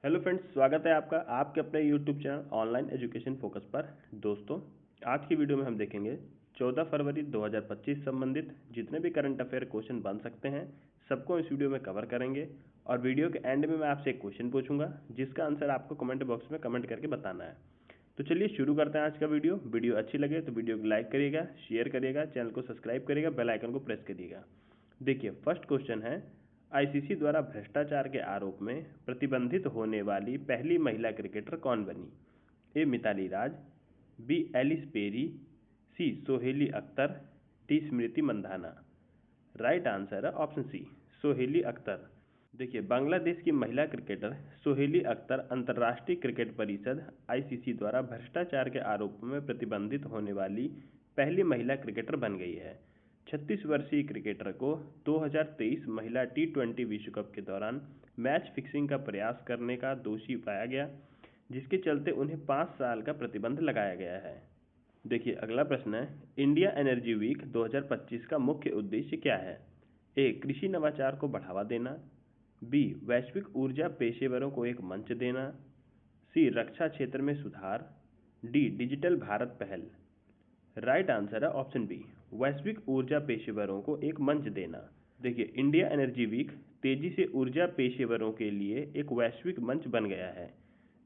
Hello friends, स्वागत है आपका आपके अपने YouTube channel online education focus पर। दोस्तों, आज की वीडियो में हम देखेंगे 14 फरवरी 2025 संबंधित जितने भी करंट अफेयर क्वेश्चन बन सकते हैं सबको इस वीडियो में कवर करेंगे। और वीडियो के एंड में मैं आपसे एक क्वेश्चन पूछूंगा जिसका आंसर आपको कमेंट बॉक्स में कमेंट करके बताना है। तो चलिए शुरू करते हैं आज का वीडियो। वीडियो अच्छी लगे तो वीडियो को लाइक करिएगा, शेयर करिएगा, चैनल को सब्सक्राइब करिएगा, बेल आइकन को प्रेस करिएगा। देखिए, फर्स्ट क्वेश्चन है, आईसीसी द्वारा भ्रष्टाचार के आरोप में प्रतिबंधित होने वाली पहली महिला क्रिकेटर कौन बनी? ए मिताली राज, बी एलिस पेरी, सी सोहेली Akhtar, D Smriti Mandhana. Right answer है ऑप्शन सी, सोहेली अख्तर। देखिए, बांग्लादेश की महिला क्रिकेटर सोहेली अख्तर अंतर्राष्ट्रीय क्रिकेट परिषद आईसीसी द्वारा भ्रष्टाचार के आरोप में प्रतिबंधित होने वाली पहली महिला क्रिकेटर बन गई है। 36 वर्षीय क्रिकेटर को 2023 महिला टी20 विश्व कप के दौरान मैच फिक्सिंग का प्रयास करने का दोषी पाया गया, जिसके चलते उन्हें 5 साल का प्रतिबंध लगाया गया है। देखिए, अगला प्रश्न है, इंडिया एनर्जी वीक 2025 का मुख्य उद्देश्य क्या है? ए कृषि नवाचार को बढ़ावा देना, बी वैश्विक ऊर्जा पेशेवरों को एक मंच देना, सी रक्षा क्षेत्र में सुधार, डी डिजिटल भारत पहल। राइट आंसर है ऑप्शन बी, वैश्विक ऊर्जा पेशेवरों को एक मंच देना। देखिए, इंडिया एनर्जी वीक तेजी से ऊर्जा पेशेवरों के लिए एक वैश्विक मंच बन गया है,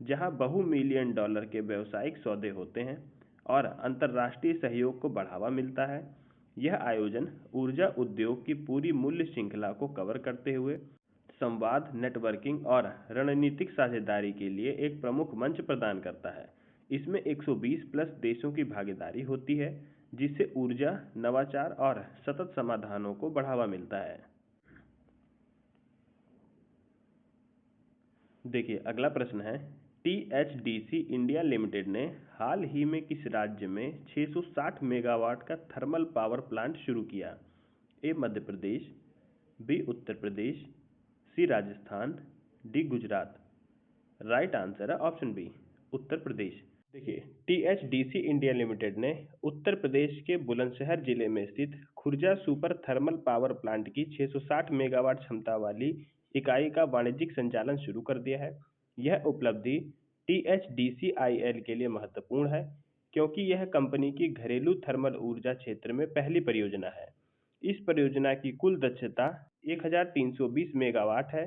जहां बहु मिलियन डॉलर के व्यावसायिक सौदे होते हैं और अंतर्राष्ट्रीय सहयोग को बढ़ावा मिलता है। यह आयोजन ऊर्जा उद्योग की पूरी मूल्य श्रृंखला को कवर करते हुए संवाद, नेटवर्किंग और रणनीतिक साझेदारी के लिए एक प्रमुख मंच प्रदान करता है। इसमें 120 प्लस देशों की भागीदारी होती है, जिससे ऊर्जा, नवाचार और सतत समाधानों को बढ़ावा मिलता है। देखिए, अगला प्रश्न है, टीएचडीसी इंडिया लिमिटेड ने हाल ही में किस राज्य में 660 मेगावाट का थर्मल पावर प्लांट शुरू किया? A Madhya Pradesh, B Uttar Pradesh, C Rajasthan, D Gujarat. Right answer है ऑप्शन बी, उत्तर प्रदेश। देखिए, टीएचडीसी इंडिया लिमिटेड ने उत्तर प्रदेश के बुलंदशहर जिले में स्थित Khurja super thermal power plant की 660 मेगावाट क्षमता वाली इकाई का वाणिज्यिक संचालन शुरू कर दिया है। यह उपलब्धि टीएचडीसीआईएल के लिए महत्वपूर्ण है, क्योंकि यह कंपनी की घरेलू थर्मल ऊर्जा क्षेत्र में पहली परियोजना है। इस परियोजना की कुल दक्षता 1320 मेगावाट है।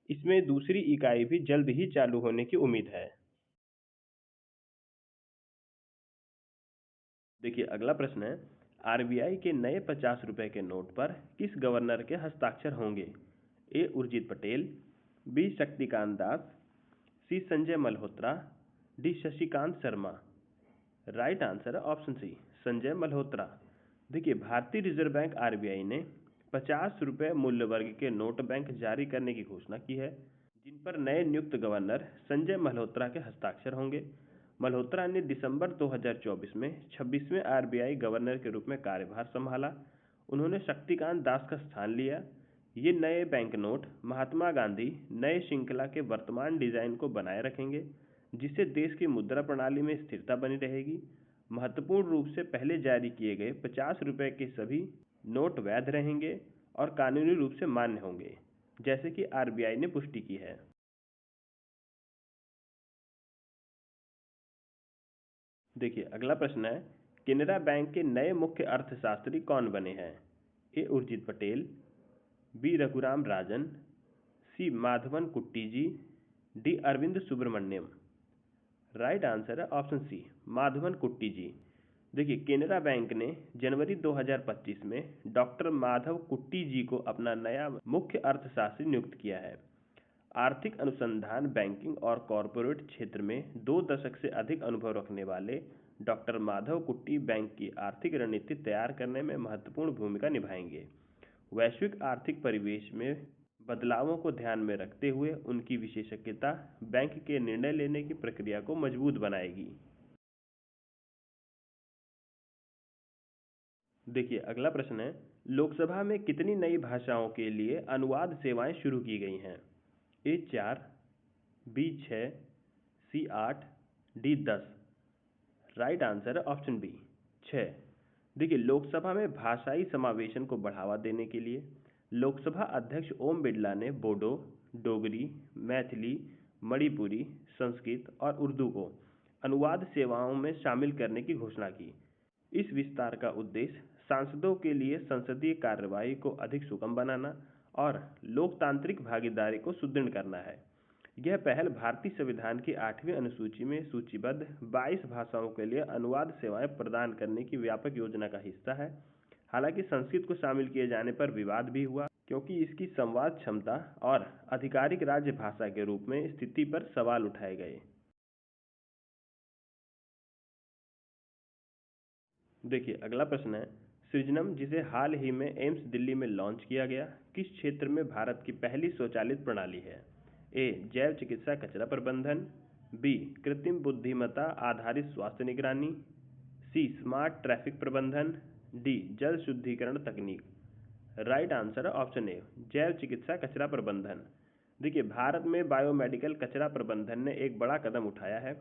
इसमें दूसरी इकाई भी जल्द ही चालू होने की उम्मीद है। देखिए, अगला प्रश्न है, आरबीआई के नए 50 रुपए के नोट पर किस गवर्नर के हस्ताक्षर होंगे? A Urjit Patel, B Shaktikanta Das, C Sanjay Malhotra, D Shashikanta Sharma. Right answer है ऑप्शन सी, संजय मल्होत्रा। देखिए, भारतीय रिजर्व बैंक आरबीआई ने 50 रुपए मूल्य वर्ग के नोट बैंक जारी करने की घोषणा की है, जिन पर नए नियुक्त गवर्नर संजय मल्होत्रा के हस्ताक्षर होंगे। मल्होत्रा ने दिसंबर 2024 में 26वें आरबीआई गवर्नर के रूप में कार्यभार संभाला। उन्होंने शक्तिकांत दास का स्थान लिया। ये नए बैंक नोट महात्मा गांधी नए श्रृंखला के वर्तमान डिजाइन को बनाए रखेंगे, जिससे देश की मुद्रा प्रणाली में स्थिरता बनी रहेगी। महत्वपूर्ण रूप से पहले जारी किए गए 50 रुपए के सभी नोट वैध रहेंगे और कानूनी रूप से मान्य होंगे, जैसे कि आरबीआई ने पुष्टि की है। देखिए, अगला प्रश्न है, केनरा बैंक के नए मुख्य अर्थशास्त्री कौन बने हैं? A Urjit Patel, B Raghuram Rajan, C Madhavan Kutty ji, D Arvind Subramanian. Right answer है ऑप्शन सी, माधवन कुट्टी जी। देखिए, केनरा बैंक ने जनवरी 2025 में डॉक्टर माधव कुट्टी जी को अपना नया मुख्य अर्थशास्त्री नियुक्त किया है। आर्थिक अनुसंधान, बैंकिंग और कॉरपोरेट क्षेत्र में 2 दशक से अधिक अनुभव रखने वाले डॉक्टर माधव कुट्टी बैंक की आर्थिक रणनीति तैयार करने में महत्वपूर्ण भूमिका निभाएंगे। वैश्विक आर्थिक परिवेश में बदलावों को ध्यान में रखते हुए उनकी विशेषज्ञता बैंक के निर्णय लेने की प्रक्रिया को मजबूत बनाएगी। देखिए, अगला प्रश्न है, लोकसभा में कितनी नई भाषाओं के लिए अनुवाद सेवाएं शुरू की गई हैं? ए 4, बी 6, सी 8, डी 10। राइट आंसर है ऑप्शन बी, 6। देखिए, लोकसभा में भाषाई समावेशन को बढ़ावा देने के लिए लोकसभा अध्यक्ष ओम बिरला ने बोडो, डोगरी, मैथिली, मणिपुरी, संस्कृत और उर्दू को अनुवाद सेवाओं में शामिल करने की घोषणा की। इस विस्तार का उद्देश्य सांसदों के लिए संसदीय कार्यवाही को अधिक सुगम बनाना और लोकतांत्रिक भागीदारी को सुदृढ़ करना है। यह पहल भारतीय संविधान की 8वीं अनुसूची में सूचीबद्ध 22 भाषाओं के लिए अनुवाद सेवाएं प्रदान करने की व्यापक योजना का हिस्सा है। हालांकि संस्कृत को शामिल किए जाने पर विवाद भी हुआ, क्योंकि इसकी संवाद क्षमता और आधिकारिक राज्य भाषा के रूप में स्थिति पर सवाल उठाए गए। देखिए अगला प्रश्न है, सृजनम जिसे हाल ही में एम्स दिल्ली में लॉन्च किया गया, किस क्षेत्र में भारत की पहली स्वचालित प्रणाली है? ए जैव चिकित्सा कचरा प्रबंधन, बी कृत्रिम बुद्धिमत्ता आधारित स्वास्थ्य निगरानी, सी स्मार्ट ट्रैफिक प्रबंधन, डी जल शुद्धिकरण तकनीक। राइट आंसर है ऑप्शन ए जैव चिकित्सा कचरा प्रबंधन। देखिए भारत में बायोमेडिकल कचरा प्रबंधन ने एक बड़ा कदम उठाया है।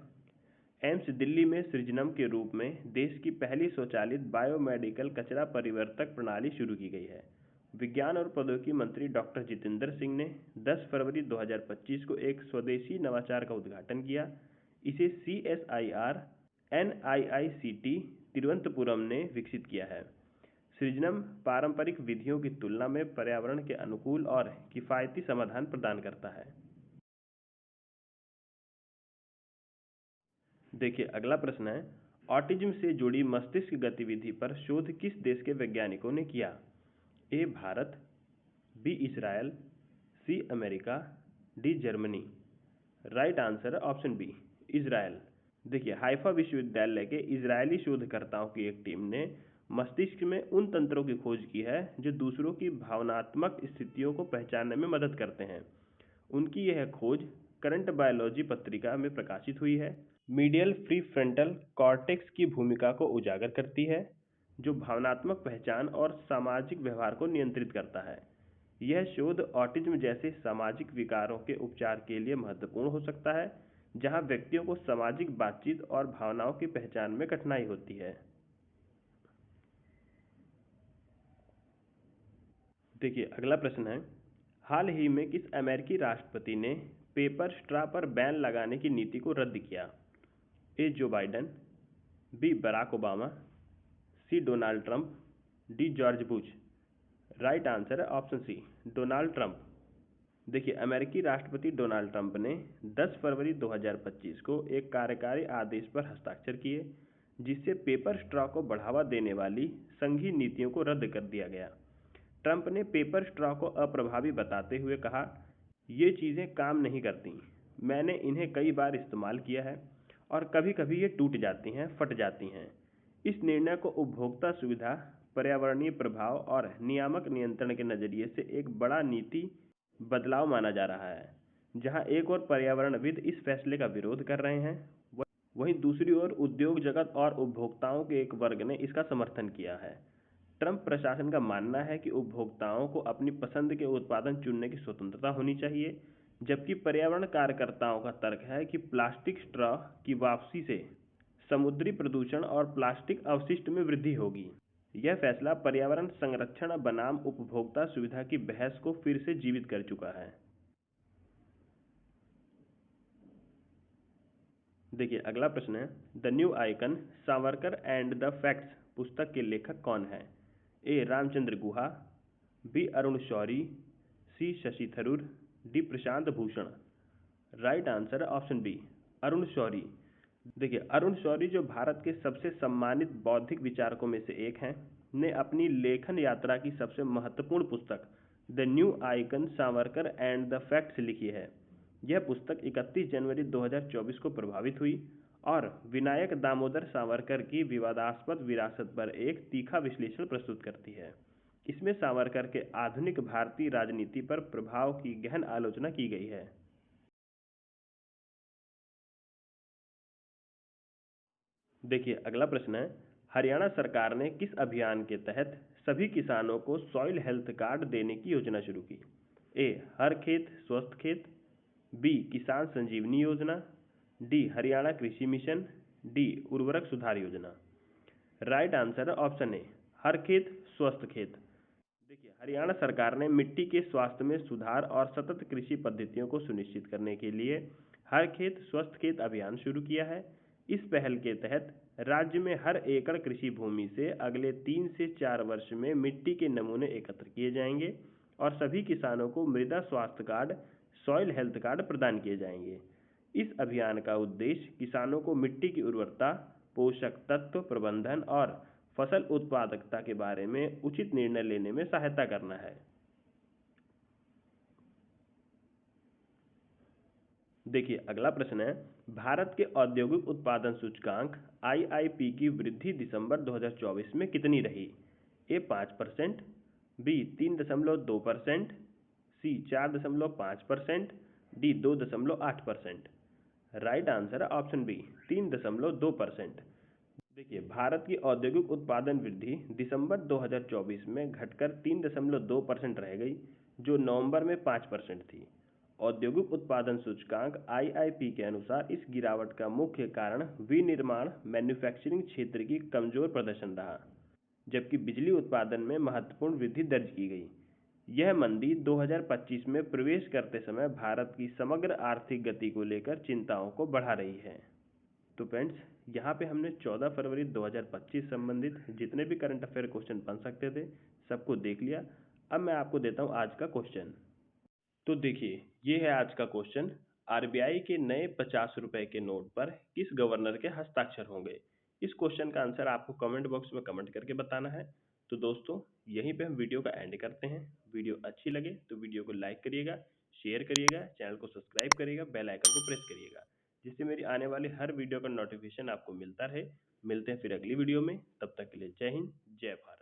एम्स दिल्ली में सृजनम के रूप में देश की पहली स्वचालित बायोमेडिकल कचरा परिवर्तक प्रणाली शुरू की गई है। विज्ञान और प्रौद्योगिकी मंत्री डॉक्टर जितेंद्र सिंह ने 10 फरवरी 2025 को एक स्वदेशी नवाचार का उद्घाटन किया। इसे CSIR NIICT तिरुवनंतपुरम ने विकसित किया है। सृजनम पारंपरिक विधियों की तुलना में पर्यावरण के अनुकूल और किफायती समाधान प्रदान करता है। देखिए अगला प्रश्न है, ऑटिज्म से जुड़ी मस्तिष्क गतिविधि पर शोध किस देश के वैज्ञानिकों ने किया? A Bharat, B Israel, C America, D Germany. Right answer है ऑप्शन बी इसराइल। देखिए हाइफा विश्वविद्यालय के इजरायली शोधकर्ताओं की एक टीम ने मस्तिष्क में उन तंत्रों की खोज की है जो दूसरों की भावनात्मक स्थितियों को पहचानने में मदद करते हैं। उनकी यह खोज करंट बायोलॉजी पत्रिका में प्रकाशित हुई है। मीडियल प्रीफ्रंटल कॉर्टेक्स की भूमिका को उजागर करती है, जो भावनात्मक पहचान और सामाजिक व्यवहार को नियंत्रित करता है। यह शोध ऑटिज्म जैसे सामाजिक विकारों के उपचार के लिए महत्वपूर्ण हो सकता है, जहां व्यक्तियों को सामाजिक बातचीत और भावनाओं की पहचान में कठिनाई होती है। देखिए अगला प्रश्न है, हाल ही में किस अमेरिकी राष्ट्रपति ने पेपर स्ट्रॉ पर बैन लगाने की नीति को रद्द किया? A Joe Biden, B Barack Obama, C Donald Trump, D George Bush. Right answer है ऑप्शन सी डोनाल्ड ट्रंप। देखिए अमेरिकी राष्ट्रपति डोनाल्ड ट्रंप ने 10 फरवरी 2025 को एक कार्यकारी आदेश पर हस्ताक्षर किए, जिससे पेपर स्ट्रॉ को बढ़ावा देने वाली संघीय नीतियों को रद्द कर दिया गया। ट्रंप ने पेपर स्ट्रॉ को अप्रभावी बताते हुए कहा, ये चीज़ें काम नहीं करती, मैंने इन्हें कई बार इस्तेमाल किया है और कभी कभी ये टूट जाती हैं, फट जाती हैं। इस निर्णय को उपभोक्ता सुविधा, पर्यावरणीय प्रभाव और नियामक नियंत्रण के नज़रिए से एक बड़ा नीति बदलाव माना जा रहा है। जहां एक ओर पर्यावरणविद इस फैसले का विरोध कर रहे हैं, वहीं दूसरी ओर उद्योग जगत और उपभोक्ताओं के एक वर्ग ने इसका समर्थन किया है। ट्रंप प्रशासन का मानना है कि उपभोक्ताओं को अपनी पसंद के उत्पादन चुनने की स्वतंत्रता होनी चाहिए, जबकि पर्यावरण कार्यकर्ताओं का तर्क है कि प्लास्टिक स्ट्रॉ की वापसी से समुद्री प्रदूषण और प्लास्टिक अवशिष्ट में वृद्धि होगी। यह फैसला पर्यावरण संरक्षण बनाम उपभोक्ता सुविधा की बहस को फिर से जीवित कर चुका है। देखिए अगला प्रश्न है, the new icon Savarkar and the facts पुस्तक के लेखक कौन है? ए रामचंद्र गुहा, बी अरुण शौरी, सी Shashi Tharoor, D Prashant Bhushan. Right answer है ऑप्शन बी अरुण शौरी। देखिए अरुण शौरी, जो भारत के सबसे सम्मानित बौद्धिक विचारकों में से एक हैं, ने अपनी लेखन यात्रा की सबसे महत्वपूर्ण पुस्तक the new icon Savarkar and the facts लिखी है। यह पुस्तक 31 जनवरी 2024 को प्रभावित हुई और विनायक दामोदर सावरकर की विवादास्पद विरासत पर एक तीखा विश्लेषण प्रस्तुत करती है। इसमें सावरकर के आधुनिक भारतीय राजनीति पर प्रभाव की गहन आलोचना की गई है। देखिए अगला प्रश्न है, हरियाणा सरकार ने किस अभियान के तहत सभी किसानों को सॉइल हेल्थ कार्ड देने की योजना शुरू की? ए हर खेत स्वस्थ खेत, बी किसान संजीवनी योजना, डी हरियाणा कृषि मिशन, डी उर्वरक सुधार योजना। राइट आंसर है ऑप्शन ए हर खेत स्वस्थ खेत। देखिए हरियाणा सरकार ने मिट्टी के स्वास्थ्य में सुधार और सतत कृषि पद्धतियों को सुनिश्चित करने के लिए हर खेत स्वस्थ खेत अभियान शुरू किया है। इस पहल के तहत राज्य में हर एकड़ कृषि भूमि से अगले 3 से 4 वर्ष में मिट्टी के नमूने एकत्र किए जाएंगे और सभी किसानों को मृदा स्वास्थ्य कार्ड, सॉइल हेल्थ कार्ड प्रदान किए जाएंगे। इस अभियान का उद्देश्य किसानों को मिट्टी की उर्वरता, पोषक तत्व प्रबंधन और फसल उत्पादकता के बारे में उचित निर्णय लेने में सहायता करना है। देखिए, अगला प्रश्न है, भारत के औद्योगिक उत्पादन सूचकांक आईआईपी की वृद्धि दिसंबर 2024 में कितनी रही? ए 5%, बी 3.2%, सी 4.5%, डी 2.8%। राइट आंसर है ऑप्शन बी 3.2%। देखिए, भारत की औद्योगिक उत्पादन वृद्धि दिसंबर 2024 में घटकर 3.2% रह गई, जो नवंबर में 5% थी। औद्योगिक उत्पादन सूचकांक आईआईपी के अनुसार इस गिरावट का मुख्य कारण विनिर्माण मैन्युफैक्चरिंग क्षेत्र की कमजोर प्रदर्शन रहा, जबकि बिजली उत्पादन में महत्वपूर्ण वृद्धि दर्ज की गई। यह मंदी 2025 में प्रवेश करते समय भारत की समग्र आर्थिक गति को लेकर चिंताओं को बढ़ा रही है। तो फ्रेंड्स, यहाँ पे हमने 14 फरवरी 2025 संबंधित जितने भी करंट अफेयर क्वेश्चन बन सकते थे सबको देख लिया। अब मैं आपको देता हूँ आज का क्वेश्चन। तो देखिए, ये है आज का क्वेश्चन। आरबीआई के नए 50 रुपए के नोट पर किस गवर्नर के हस्ताक्षर होंगे? इस क्वेश्चन का आंसर आपको कमेंट बॉक्स में कमेंट करके बताना है। तो दोस्तों, यहीं पे हम वीडियो का एंड करते हैं। वीडियो अच्छी लगे तो वीडियो को लाइक करिएगा, शेयर करिएगा, चैनल को सब्सक्राइब करिएगा, बेल आइकन को प्रेस करिएगा, जिससे मेरी आने वाली हर वीडियो का नोटिफिकेशन आपको मिलता रहे। मिलते हैं फिर अगली वीडियो में, तब तक के लिए जय हिंद, जय भारत।